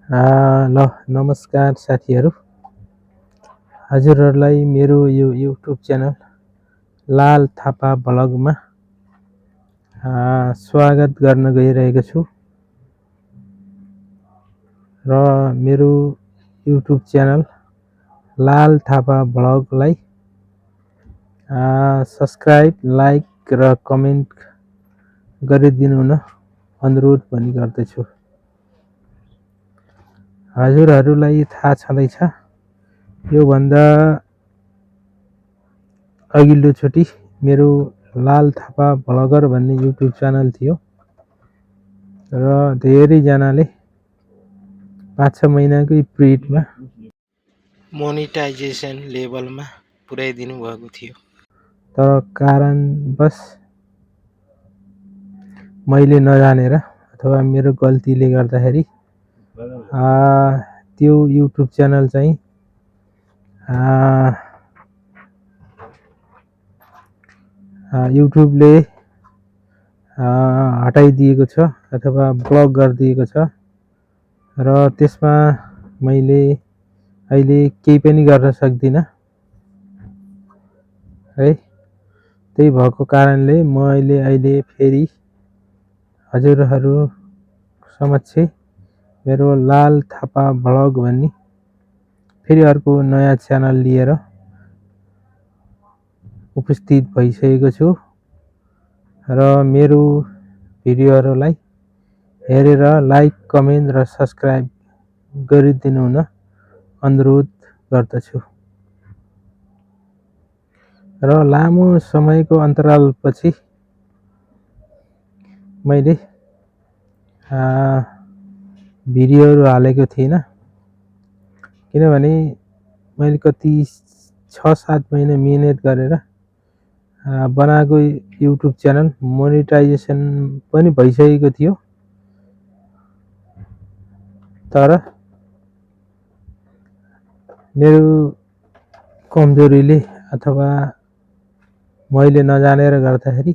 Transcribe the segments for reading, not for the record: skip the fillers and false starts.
ल नमस्कार साथीहरू। हजुरहरूलाई मेरो यो युट्युब च्यानल लाल थापा ब्लगमा स्वागत गर्न गइरहेको छु र मेरो युट्युब च्यानल लाल थापा ब्लगलाई सब्स्क्राइब, लाइक र कमेन्ट गरिदिनु हुन अनुरोध पनि गर्दछु। हजुरहरूलाई थाहा छँदैछ, योभन्दा अघिल्लो चोटि मेरो लाल थापा ब्लगर भन्ने युट्युब च्यानल थियो र धेरैजनाले 5-6 महिनाकै पिरियडमा मोनेटाइजेसन लेभलमा पुर्याइदिनु भएको थियो। तर कारणवश मैले नजानेर अथवा मेरो गल्तीले गर्दाखेरि त्यो युट्युब च्यानल चाहिँ युट्युबले हटाइदिएको छ अथवा ब्लक गरिदिएको छ र त्यसमा मैले अहिले केही पनि गर्न सक्दिनँ है। त्यही भएको कारणले मैले अहिले फेरि हजुरहरू समक्ष मेरो लाल थापा ब्लग भन्ने फेरि अर्को नयाँ च्यानल लिएर उपस्थित भइसकेको छु र मेरो भिडियोहरूलाई हेरेर लाइक, कमेन्ट र सब्स्क्राइब गरिदिनु हुन अनुरोध गर्दछु। र लामो समयको अन्तरालपछि मैले भिडियोहरू हालेको थिइनँ, किनभने मैले कति 6-7 महिना मिहिनेत गरेर बनाएको युट्युब च्यानल मोनेटाइजेसन पनि भइसकेको थियो। तर मेरो कमजोरीले अथवा मैले नजानेर गर्दाखेरि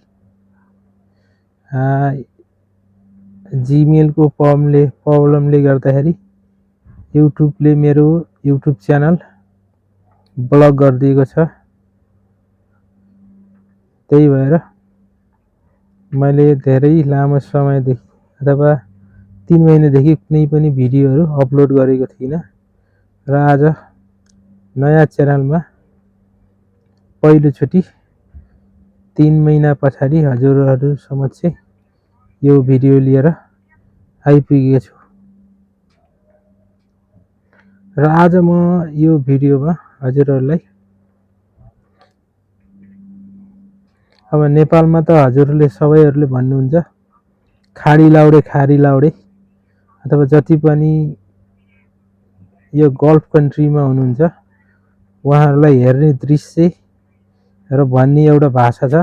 जीमेलको प्रब्लमले गर्दाखेरि युट्युबले मेरो युट्युब च्यानल ब्लक गरिदिएको छ। त्यही भएर मैले धेरै लामो समयदेखि अथवा 3 महिनादेखि कुनै पनि भिडियोहरू अपलोड गरेको थिइनँ र आज नयाँ च्यानलमा पहिलोचोटि 3 महिना पछाडि हजुरहरू समक्ष यो भिडियो लिएर आइपुगेको छु र आज म यो भिडियोमा हजुरहरूलाई अब नेपालमा त हजुरहरूले सबैहरूले भन्नुहुन्छ खाडी लाउडे अथवा जति पनि यो गल्फ कन्ट्रीमा हुनुहुन्छ उहाँहरूलाई हेर्ने दृश्य र भन्ने एउटा भाषा छ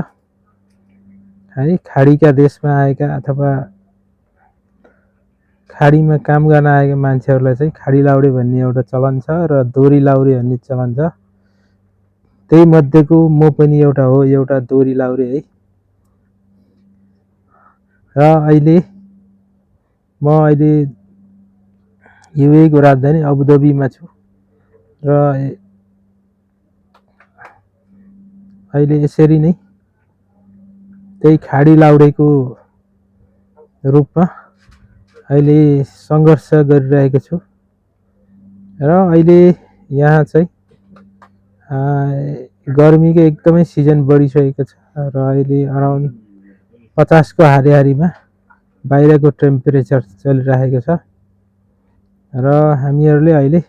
है। खाडीका देशमा आएका अथवा खाडीमा काम गर्न आएका मान्छेहरूलाई चाहिँ खाडी लाउडे भन्ने एउटा चलन छ र दोरी लाउरे भन्ने चलन छ। त्यही मध्येको म पनि एउटा हो, एउटा दोरी लाउरे है। र अहिले युएईको राजधानी अबुधाबीमा छु र अहिले यसरी नै त्यही खाडी लाउडेको रूपमा अहिले सङ्घर्ष गरिरहेको छु र अहिले यहाँ चाहिँ गर्मीको एकदमै सिजन बढिसकेको छ र अहिले अराउन्ड 50 को हारिहारीमा बाहिरको टेम्परेचर चलिरहेको छ र हामीहरूले अहिले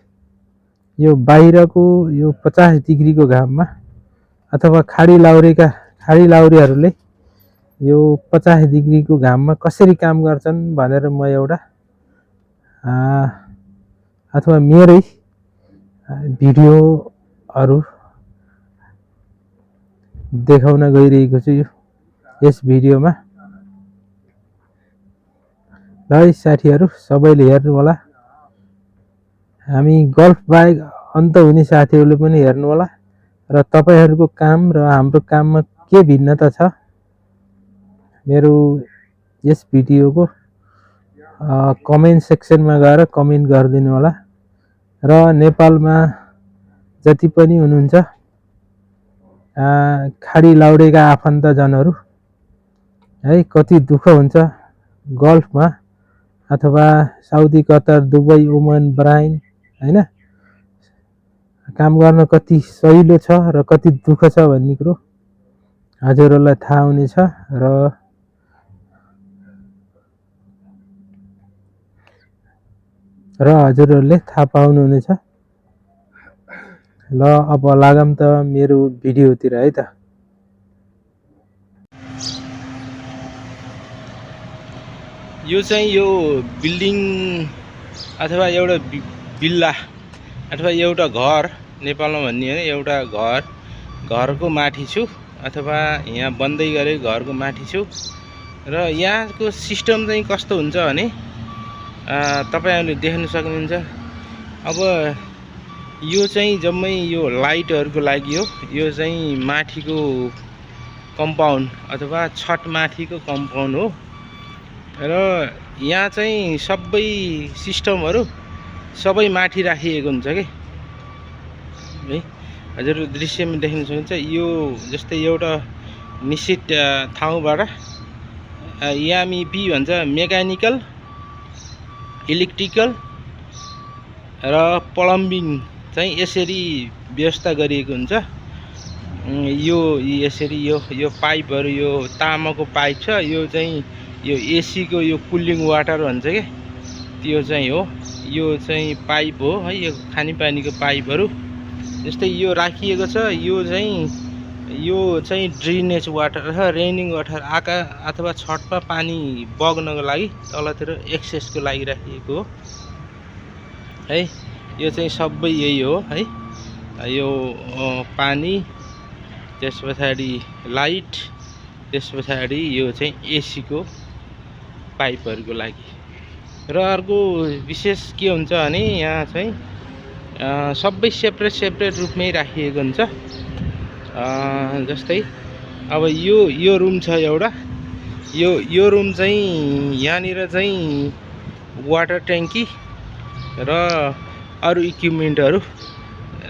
यो बाहिरको यो 50 डिग्रीको घाममा अथवा खाडी लाउरेहरूले यो 50 डिग्रीको घाममा कसरी काम गर्छन् भनेर म एउटा अथवा मेरै भिडियोहरू देखाउन गइरहेको छु यस भिडियोमा। र साथीहरू सबैले हेर्नु होला, हामी गल्फ बाहेक अन्त हुने साथीहरूले पनि हेर्नु होला र तपाईहरुको काम र हाम्रो काममा के भिन्नता छ मेरो यस भिडियोको कमेन्ट सेक्सनमा गएर कमेन्ट गरिदिनु होला। र नेपालमा जति पनि हुनुहुन्छ खाडी लाउडेका आफन्तजनहरू है, कति दुःख हुन्छ गल्फमा अथवा Saudi, Qatar, Dubai, Oman, Bahrain हैन, काम गर्न कति सहिलो छ र कति दुःख छ भन्ने कुरो हजुरहरूलाई थाहा हुनेछ र हजुरहरूले थाहा पाउनुहुनेछ। ल अब लागौँ त मेरो भिडियोतिर है त। यो चाहिँ यो बिल्डिङ अथवा एउटा बिल्ला अथवा एउटा घर, नेपालमा भन्ने हो एउटा घरको माथि छु अथवा यहाँ बन्दै गरेको घरको माथि छु। र यहाँको सिस्टम चाहिँ कस्तो हुन्छ भने तपाईहरुले देख्न सक्नुहुन्छ। अब यो चाहिँ जम्मै यो लाइटहरुको लागि हो। यो चाहिँ माथिको कम्पाउन्ड अथवा छत माथिको कम्पाउन्ड हो। र यहाँ चाहिँ सबै सिस्टमहरु सबै माथि राखिएको हुन्छ के है। हजुर दृश्यमा देख्न सक्नुहुन्छ। यो जस्तै एउटा निश्चित ठाउँबाट एमईपी भन्छ, मेकानिकल, इलेक्ट्रिकल र प्लम्बिङ चाहिँ यसरी व्यवस्था गरिएको हुन्छ। यो यसरी यो पाइपहरु, यो तामाको पाइप छ। यो चाहिँ यो एसी को यो कुलिङ वाटर भन्छ के, त्यो चाहिँ हो। यो चाहिँ पाइप हो है, यो खानेपानीको पाइपहरु जस्तै यो राखिएको छ। यो चाहिँ ड्रेनेज वाटर छ, रेनिङ वाटर आका अथवा छतमा पानी बग्नको लागि तलतिर एक्सेसको लागि राखिएको हो है। यो चाहिँ सबै यही हो है। यो पानी, त्यसपछि लाइट, त्यसपछि यो चाहिँ एसी को पाइपहरुको लागि। र अर्को विशेष के हुन्छ भने यहाँ चाहिँ सबै सेपरेट रूपमै राखिएको हुन्छ। जस्तै अब यो रुम छ एउटा। यो रुम चाहिँ यहाँनिर चाहिँ वाटर ट्याङ्की र अरु इक्विपमेन्टहरु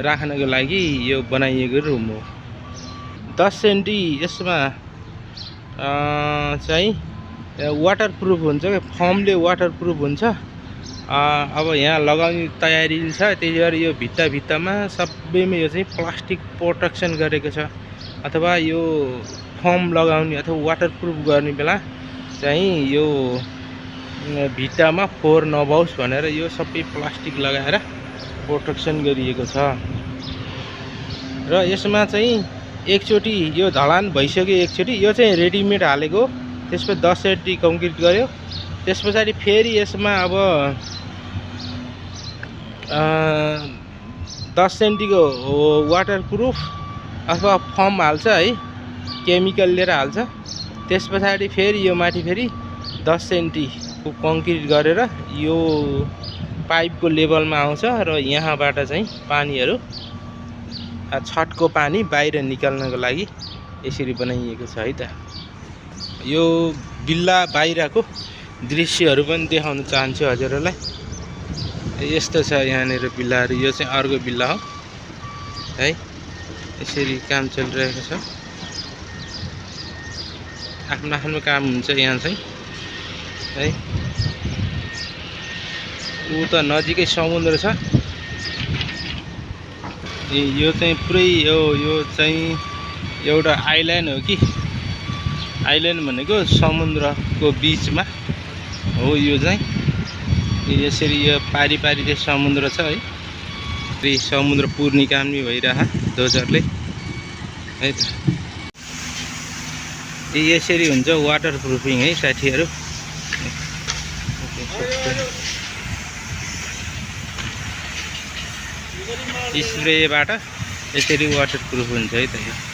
राख्नको लागि यो बनाइएको रुम हो। 10 सेन्टी यसमा चाहिँ वाटरप्रुफ हुन्छ के, फर्मले वाटरप्रुफ हुन्छ। अब यहाँ लगाउने तयारी छ, त्यही भएर यो भित्तामा सबैमा यो चाहिँ प्लास्टिक प्रोटेक्सन गरेको छ। अथवा यो फर्म लगाउने अथवा वाटरप्रुफ गर्ने बेला चाहिँ यो भित्तामा फोहोर नबोस् भनेर यो सबै प्लास्टिक लगाएर प्रोटेक्सन गरिएको छ। र यसमा चाहिँ एकचोटी यो ढलान भइसक्यो। एकचोटी यो चाहिँ रेडिमेड हालेको। त्यसपछि 10 सेन्टी कङ्क्रिट गर्यो। त्यसपछि फेरि यसमा अब 10 सेन्टीको वाटरप्रुफ अथवा फर्म हाल्छ है, केमिकल लिएर हाल्छ। त्यसपछि फेरि यो माथि फेरि 10 सेन्टीको कङ्क्रिट गरेर यो पाइपको लेभलमा आउँछ। र यहाँबाट चाहिँ पानीहरु, छतको पानी बाहिर निकाल्नको लागि यसरी बनाइएको छ है त। यो बिल्ला बाहिरको दृश्यहरु पनि देखाउन चाहन्छु हजुरहरुलाई। यस्तो छ यहाँनिर बिल्लाहरु। यो चाहिँ अर्को बिल्ला हो है। यसरी काम चलिरहेको छ। आफ्नो काम हुन्छ यहाँ चाहिँ है। उ त नजिकै समुद्र छ। यो चाहिँ पुरै यो चाहिँ एउटा आइल्यान्ड हो कि। आइल्यान्ड भनेको समुद्रको बीचमा हो। यो चाहिँ यसरी यो पारी चाहिँ समुद्र छ है। फेरि समुद्र पुर्ने काम नि भइरहा डोजरले है त। यसरी हुन्छ वाटरप्रुफिङ है साथीहरु। स्प्रेबाट यसरी वाटरप्रुफ हुन्छ है त।